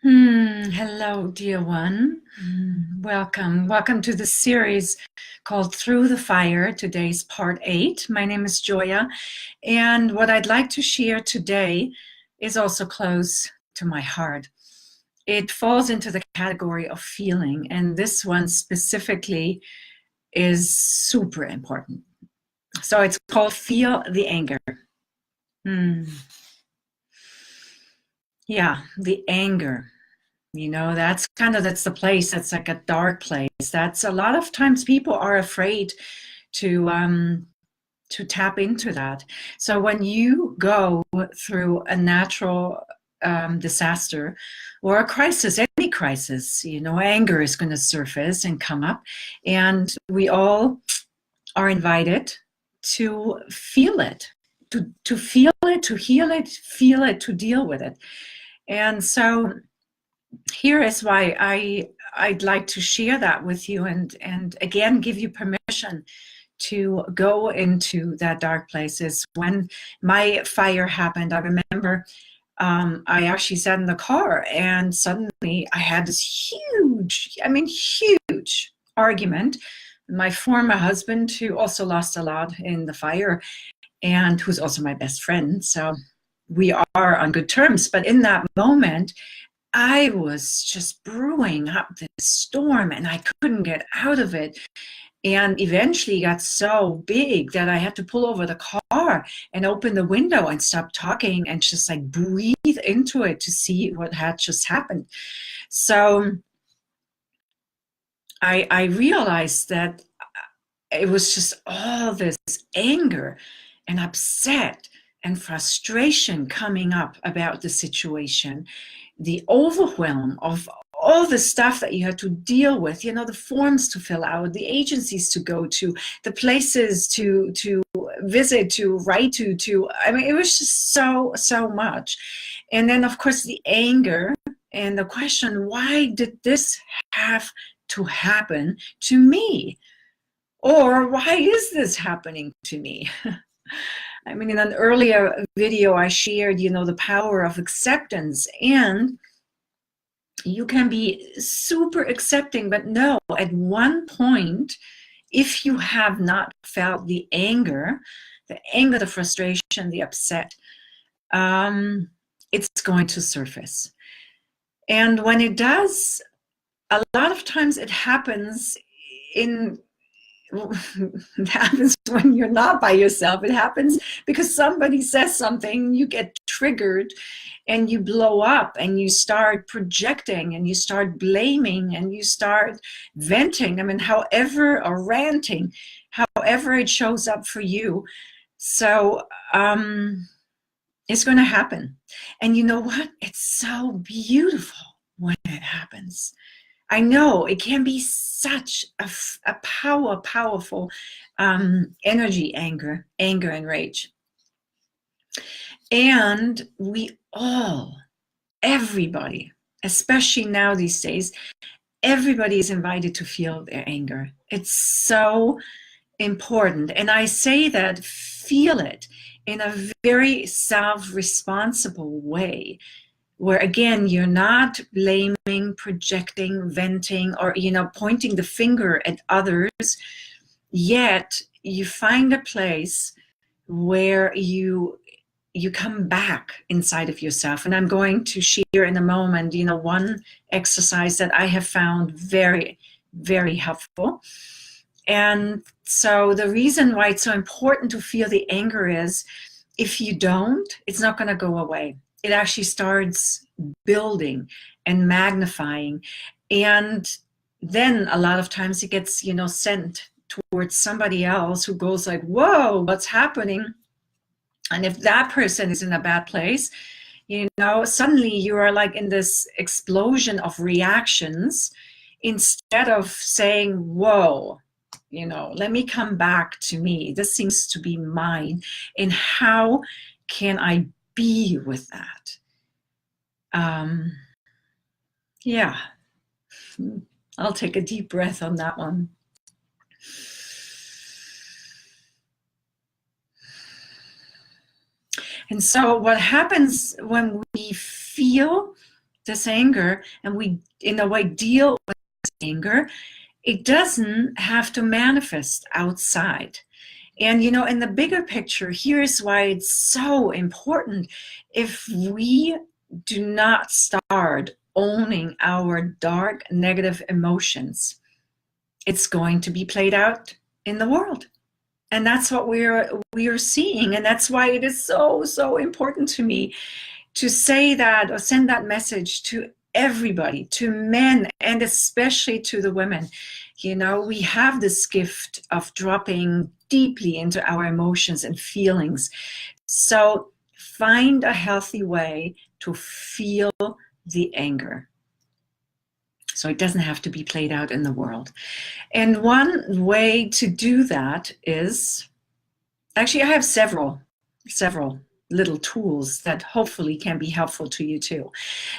Hello, dear one. Welcome to the series called Through the Fire. Today's part 8. My name is Joya, and what I'd like to share today is also close to my heart. It falls into the category of feeling, and this one specifically is super important. So it's called Feel the Anger. Yeah, the anger. You know, that's the place, that's like a dark place. That's a lot of times people are afraid to tap into that. So when you go through a natural disaster or a crisis, any crisis, you know, anger is going to surface and come up, and we all are invited to feel it, to feel it, to heal it, feel it, to deal with it. And so here is why I'd like to share that with you, and again give you permission to go into that dark places. When my fire happened, I remember I actually sat in the car, and suddenly I had this huge argument with my former husband, who also lost a lot in the fire and who's also my best friend. So we are on good terms. But in that moment, I was just brewing up this storm and I couldn't get out of it. And eventually got so big that I had to pull over the car and open the window and stop talking and just like breathe into it to see what had just happened. So I realized that it was just all this anger and upset and frustration coming up about the situation, the overwhelm of all the stuff that you had to deal with, you know, the forms to fill out, the agencies to go to, the places to visit, to write to, I mean, it was just so much. And then, of course, the anger and the question, why did this have to happen to me? Or why is this happening to me? I mean, in an earlier video, I shared, you know, the power of acceptance, and you can be super accepting, but no, at one point, if you have not felt the anger, the frustration, the upset, it's going to surface. And when it does, a lot of times it happens it happens when you're not by yourself. It happens because somebody says something, you get triggered and you blow up and you start projecting and you start blaming and you start venting. I mean, however, or ranting, however it shows up for you. So it's going to happen. And you know what? It's so beautiful when it happens. I know it can be such a powerful energy, anger and rage. And we all, everybody, especially now these days, everybody is invited to feel their anger. It's so important. And I say that, feel it in a very self-responsible way, where again, you're not blaming, projecting, venting, or, you know, pointing the finger at others, yet you find a place where you come back inside of yourself. And I'm going to share in a moment, you know, one exercise that I have found very, very helpful. And so the reason why it's so important to feel the anger is, if you don't, it's not going to go away. It actually starts building and magnifying. And then a lot of times it gets, you know, sent towards somebody else who goes like, whoa, what's happening? And if that person is in a bad place, you know, suddenly you are like in this explosion of reactions, instead of saying, whoa, you know, let me come back to me. This seems to be mine. And how can I be with that? Yeah, I'll take a deep breath on that one. And so what happens when we feel this anger and we, in a way, deal with this anger, it doesn't have to manifest outside. And, you know, in the bigger picture, here's why it's so important. If we do not start owning our dark, negative emotions, it's going to be played out in the world. And that's what we are seeing. And that's why it is so, so important to me to say that, or send that message to everybody, to men, and especially to the women. You know, we have this gift of dropping deeply into our emotions and feelings. So find a healthy way to feel the anger, so it doesn't have to be played out in the world. And one way to do that is, actually I have several little tools that hopefully can be helpful to you too.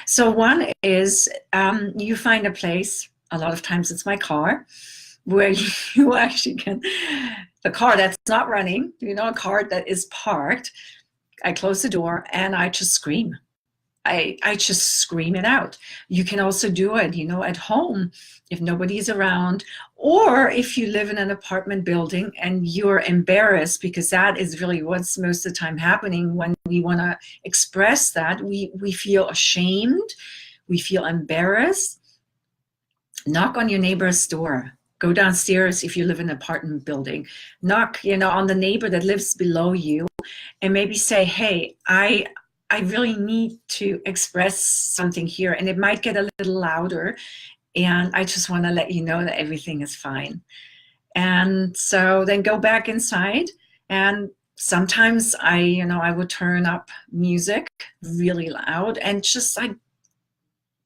So one is you find a place, a lot of times it's my car, where you actually can, the car that's not running, you know, a car that is parked, I close the door and I just scream. I just scream it out. You can also do it, you know, at home if nobody's around, or if you live in an apartment building and you're embarrassed, because that is really what's most of the time happening when we want to express that. We feel ashamed, we feel embarrassed. Knock on your neighbor's door. Go downstairs if you live in an apartment building. Knock, you know, on the neighbor that lives below you, and maybe say, hey, I really need to express something here, and it might get a little louder, and I just want to let you know that everything is fine. And so then go back inside, and sometimes I would turn up music really loud and just like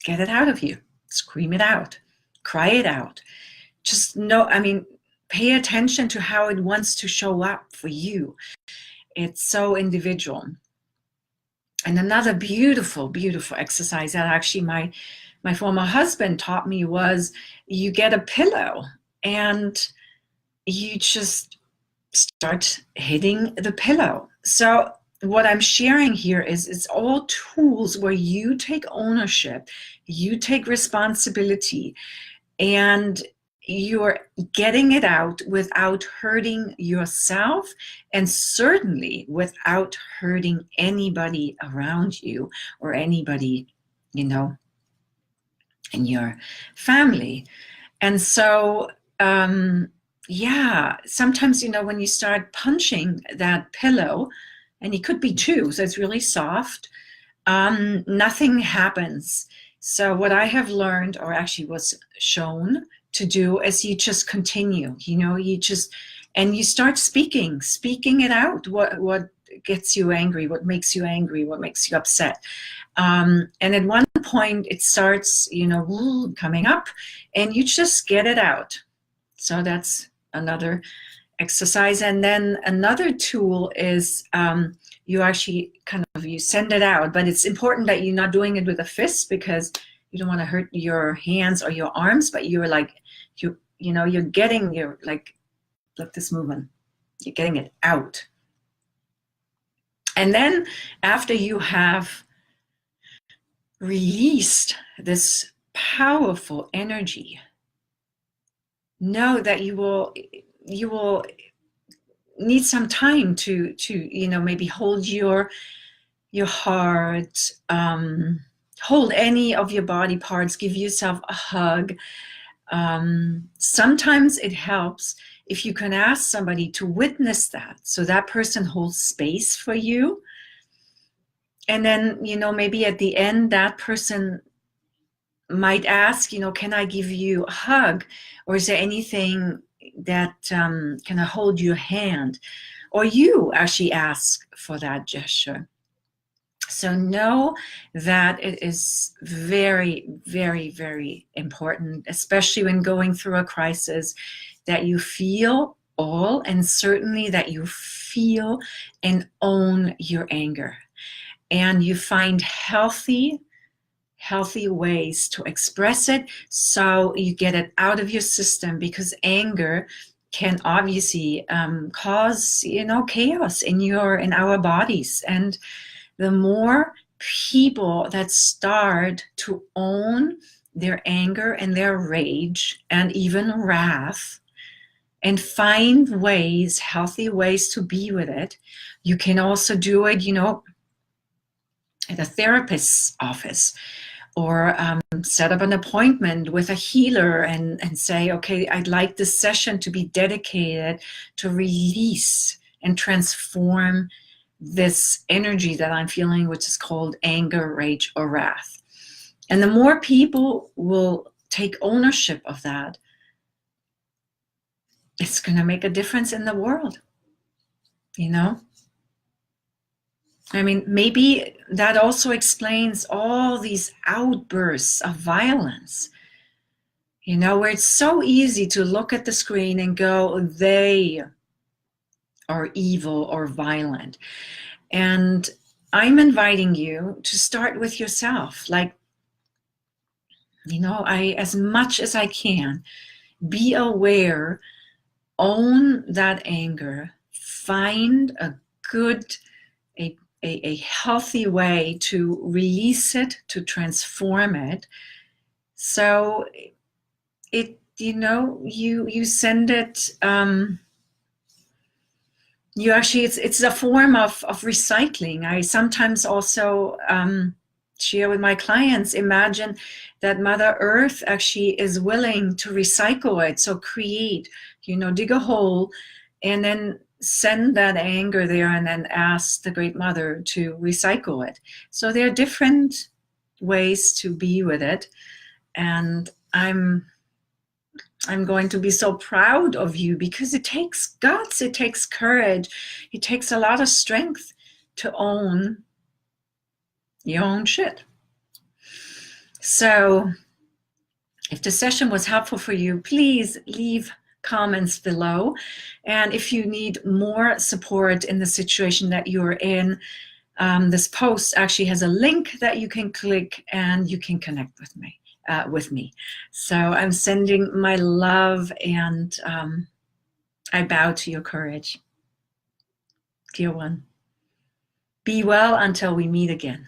get it out of you, scream it out, cry it out. Just pay attention to how it wants to show up for you. It's so individual. And another beautiful, beautiful exercise that actually my former husband taught me was you get a pillow and you just start hitting the pillow. So what I'm sharing here is it's all tools where you take ownership, you take responsibility, and you're getting it out without hurting yourself, and certainly without hurting anybody around you or anybody, you know, in your family. And so, yeah, sometimes, you know, when you start punching that pillow, and it could be two, so it's really soft, nothing happens. So what I have learned, or actually was shown to do, is you just continue, you know, and you start speaking it out, what gets you angry, what makes you angry, what makes you upset. And at one point it starts, you know, coming up, and you just get it out. So that's another exercise. And then another tool is you actually you send it out, but it's important that you're not doing it with a fist, because you don't want to hurt your hands or your arms, but you're like, you're getting your, like this movement, you're getting it out. And then after you have released this powerful energy, know that you will need some time to you know, maybe hold your heart, hold any of your body parts, give yourself a hug. Sometimes it helps if you can ask somebody to witness that, so that person holds space for you. And then, you know, maybe at the end that person might ask, you know, can I give you a hug, or is there anything that can I hold your hand, or you actually ask for that gesture. So know that it is very, very, very important, especially when going through a crisis, that you feel all, and certainly that you feel and own your anger, and you find healthy ways to express it, so you get it out of your system, because anger can obviously cause, you know, chaos in our bodies. And the more people that start to own their anger and their rage and even wrath and find ways, healthy ways to be with it. You can also do it, at a therapist's office, or set up an appointment with a healer and say, okay, I'd like this session to be dedicated to release and transform this energy that I'm feeling, which is called anger, rage, or wrath. And the more people will take ownership of that, it's going to make a difference in the world, I mean, maybe that also explains all these outbursts of violence, where it's so easy to look at the screen and go, they are evil or violent. And I'm inviting you to start with yourself. Like, as much as I can, be aware, own that anger, find a good, a healthy way to release it, to transform it. So it, you send it, you actually, it's a form of recycling. I sometimes also share with my clients, imagine that Mother Earth actually is willing to recycle it. So create, dig a hole and then send that anger there and then ask the Great Mother to recycle it. So there are different ways to be with it. And I'm going to be so proud of you, because it takes guts, it takes courage, it takes a lot of strength to own your own shit. So if the session was helpful for you, please leave comments below. And if you need more support in the situation that you're in, this post actually has a link that you can click and you can connect with me. So I'm sending my love, and I bow to your courage. Dear one, be well until we meet again.